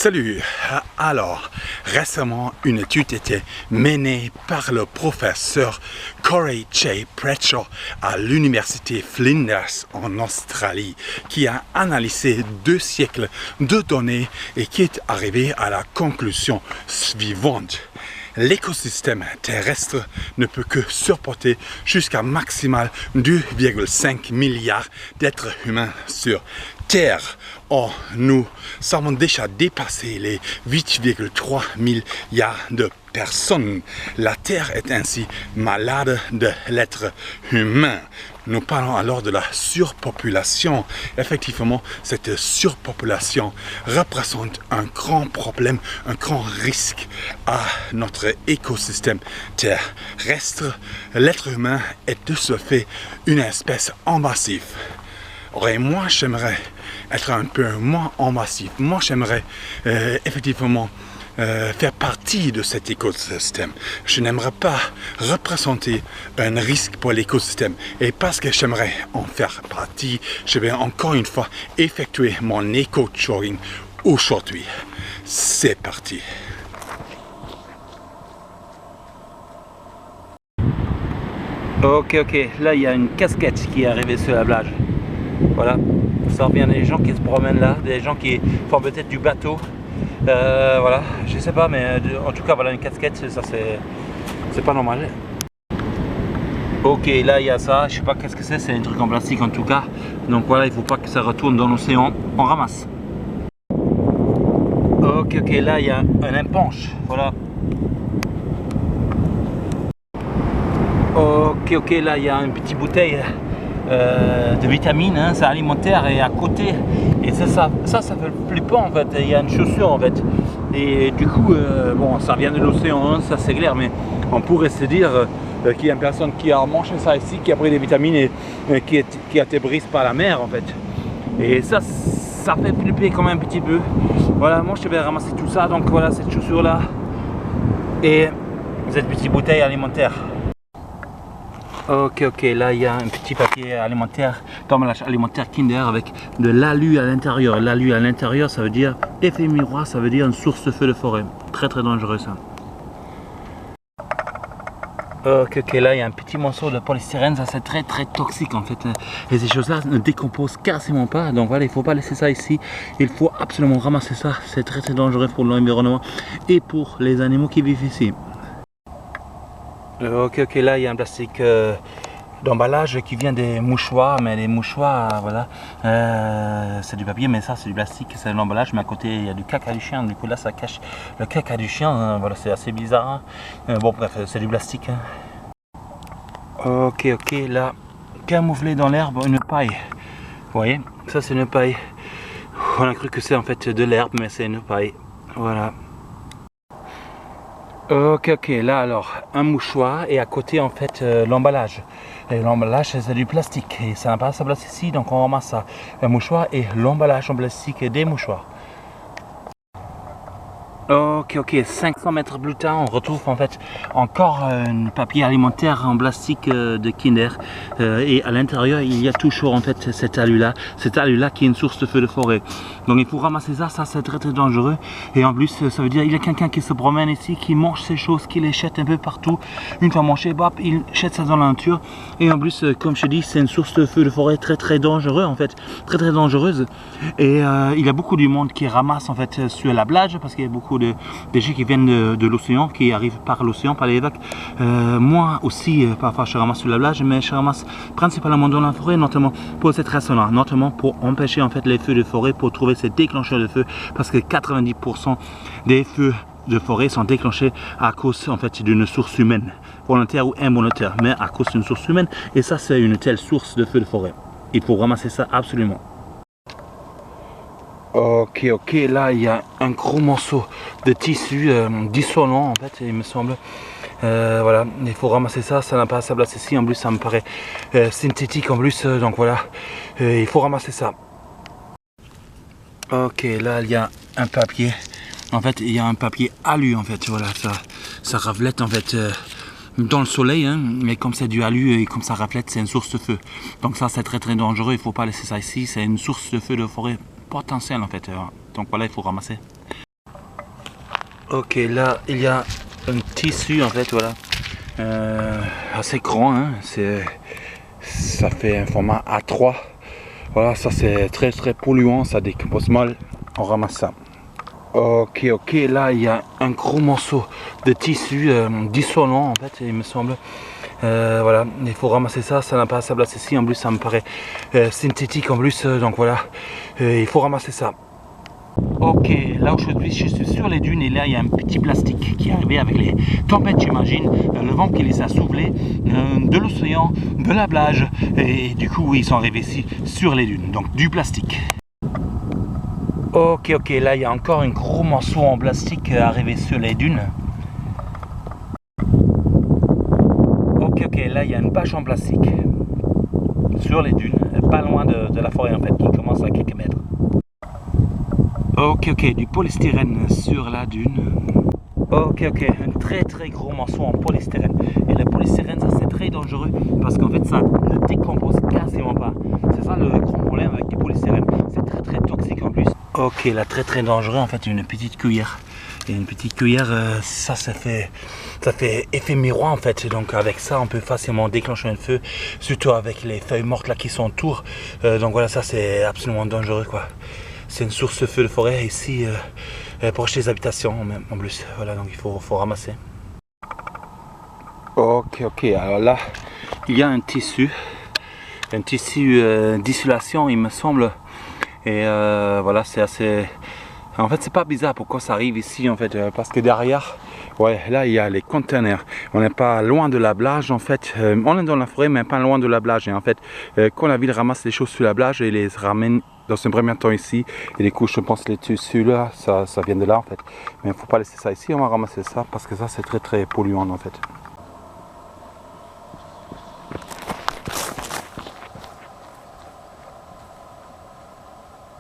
Salut! Alors, récemment, une étude était menée par le professeur Corey J. Bradshaw à l'université Flinders en Australie, qui a analysé 2 siècles de données et qui est arrivé à la conclusion suivante. L'écosystème terrestre ne peut que supporter jusqu'à maximal 2,5 milliards d'êtres humains sur Terre. Or, nous avons déjà dépassé les 8,3 milliards de personnes. La Terre est ainsi malade de l'être humain. Nous parlons alors de la surpopulation. Effectivement, cette surpopulation représente un grand problème, un grand risque à notre écosystème terrestre. L'être humain est de ce fait une espèce invasive. Et moi, j'aimerais être un peu moins invasif. Moi, j'aimerais effectivement faire partie de cet écosystème. Je n'aimerais pas représenter un risque pour l'écosystème. Et parce que j'aimerais en faire partie, je vais encore une fois effectuer mon éco-jogging aujourd'hui. C'est parti. Ok, là il y a une casquette qui est arrivée sur la plage. Voilà, ça revient des gens qui se promènent là, des gens qui font peut-être du bateau. Voilà, je sais pas, mais en tout cas, voilà une casquette, ça c'est pas normal. Ok, là il y a ça, je sais pas qu'est-ce que c'est un truc en plastique en tout cas. Donc voilà, il faut pas que ça retourne dans l'océan, on ramasse. Ok, là il y a un éponge, voilà. Ok, là il y a une petite bouteille de vitamines, hein, c'est alimentaire et à côté, et ça fait flippant en fait, il y a une chaussure en fait, et du coup, bon, ça vient de l'océan, hein, ça c'est clair, mais on pourrait se dire qu'il y a une personne qui a mangé ça ici, qui a pris des vitamines et qui a été brisé par la mer en fait, et ça fait flipper quand même un petit peu. Voilà, moi je vais ramasser tout ça, donc voilà cette chaussure là, et cette petite bouteille alimentaire. Ok, là il y a un petit papier alimentaire, d'emballage alimentaire Kinder avec de l'alu à l'intérieur. L'alu à l'intérieur, ça veut dire effet miroir, ça veut dire une source de feu de forêt. Très dangereux ça. Ok, là il y a un petit morceau de polystyrène, ça c'est très toxique en fait. Et ces choses là ne décomposent quasiment pas, donc voilà, il ne faut pas laisser ça ici. Il faut absolument ramasser ça, c'est très dangereux pour l'environnement et pour les animaux qui vivent ici. Ok, là il y a un plastique d'emballage qui vient des mouchoirs, mais les mouchoirs, voilà, c'est du papier, mais ça c'est du plastique, c'est de l'emballage, mais à côté il y a du caca du chien, du coup là ça cache le caca du chien, hein, voilà, c'est assez bizarre, hein. Bon bref, c'est du plastique, hein. Ok, là, camouflé dans l'herbe, une paille, vous voyez, ça c'est une paille, on a cru que c'est en fait de l'herbe, mais c'est une paille, voilà. Ok, là alors, un mouchoir et à côté en fait l'emballage. Et l'emballage c'est du plastique et ça n'a pas sa place ici, donc on ramasse ça. Un mouchoir et l'emballage en plastique et des mouchoirs. Ok, 500 mètres plus tard, on retrouve en fait encore un papier alimentaire en plastique de Kinder. Et à l'intérieur, il y a toujours en fait cet alu-là qui est une source de feu de forêt. Donc il faut ramasser ça c'est très dangereux. Et en plus, ça veut dire qu'il y a quelqu'un qui se promène ici, qui mange ces choses, qui les jette un peu partout. Une fois mangé, bop, il jette ça dans la nature. Et en plus, comme je dis, c'est une source de feu de forêt très dangereuse en fait, très dangereuse. Et il y a beaucoup du monde qui ramasse en fait sur la plage parce qu'il y a beaucoup de déchets qui viennent de l'océan, qui arrivent par l'océan, par les vagues. Moi aussi, parfois je ramasse sur la plage, mais je ramasse principalement dans la forêt, notamment pour cette raison-là, notamment pour empêcher en fait les feux de forêt, pour trouver ces déclencheurs de feu, parce que 90% des feux de forêt sont déclenchés à cause en fait d'une source humaine, volontaire ou involontaire, mais à cause d'une source humaine, et ça c'est une telle source de feu de forêt. Il faut ramasser ça absolument. Ok, là il y a un gros morceau de tissu dissonant en fait, il me semble. Voilà, il faut ramasser ça, ça n'a pas sa place ici, en plus ça me paraît synthétique en plus, donc voilà, il faut ramasser ça. Ok, là il y a un papier, en fait il y a un papier alu en fait, voilà, ça reflète en fait dans le soleil, hein, mais comme c'est du alu et comme ça reflète, c'est une source de feu. Donc ça c'est très dangereux, il ne faut pas laisser ça ici, c'est une source de feu de forêt potentielle en fait. Donc voilà, il faut ramasser. Ok, là il y a un tissu en fait, voilà, assez grand, hein. Ça fait un format A3. Voilà, ça c'est très polluant, ça décompose mal. On ramasse ça. Ok, là il y a un gros morceau de tissu dissonant en fait, il me semble. Voilà, il faut ramasser ça, ça n'a pas sa place ici, en plus ça me paraît synthétique en plus, donc voilà, il faut ramasser ça. Ok, là aujourd'hui je suis sur les dunes et là il y a un petit plastique qui est arrivé avec les tempêtes, j'imagine, le vent qui les a soufflés, de l'océan, de la plage, et du coup ils sont arrivés ici sur les dunes, donc du plastique. Ok, là il y a encore un gros morceau en plastique arrivé sur les dunes. Ok, là il y a une bâche en plastique sur les dunes, pas loin de la forêt en fait, qui commence à quelques mètres. Ok, du polystyrène sur la dune. Ok, un très gros morceau en polystyrène. Et le polystyrène, ça c'est très dangereux parce qu'en fait ça ne décompose quasiment pas. C'est ça le grand problème avec les polystyrènes. C'est très toxique en plus. Ok, là très dangereux en fait, une petite cuillère. Et une petite cuillère, ça fait effet miroir en fait. Donc avec ça, on peut facilement déclencher un feu, surtout avec les feuilles mortes là qui sont autour. Donc voilà, ça c'est absolument dangereux quoi. C'est une source de feu de forêt ici, proche des habitations en plus. Voilà, donc il faut ramasser. Ok, alors là, il y a un tissu d'isolation, il me semble. Et voilà, c'est assez... En fait, c'est pas bizarre pourquoi ça arrive ici, en fait, parce que derrière, ouais, là, il y a les conteneurs. On n'est pas loin de la plage, en fait. On est dans la forêt, mais pas loin de la plage. Et en fait, quand la ville ramasse les choses sur la plage et les ramène dans un premier temps ici, et les couches, je pense, les tissus là, ça vient de là, en fait. Mais il ne faut pas laisser ça ici, on va ramasser ça, parce que ça, c'est très polluant, en fait.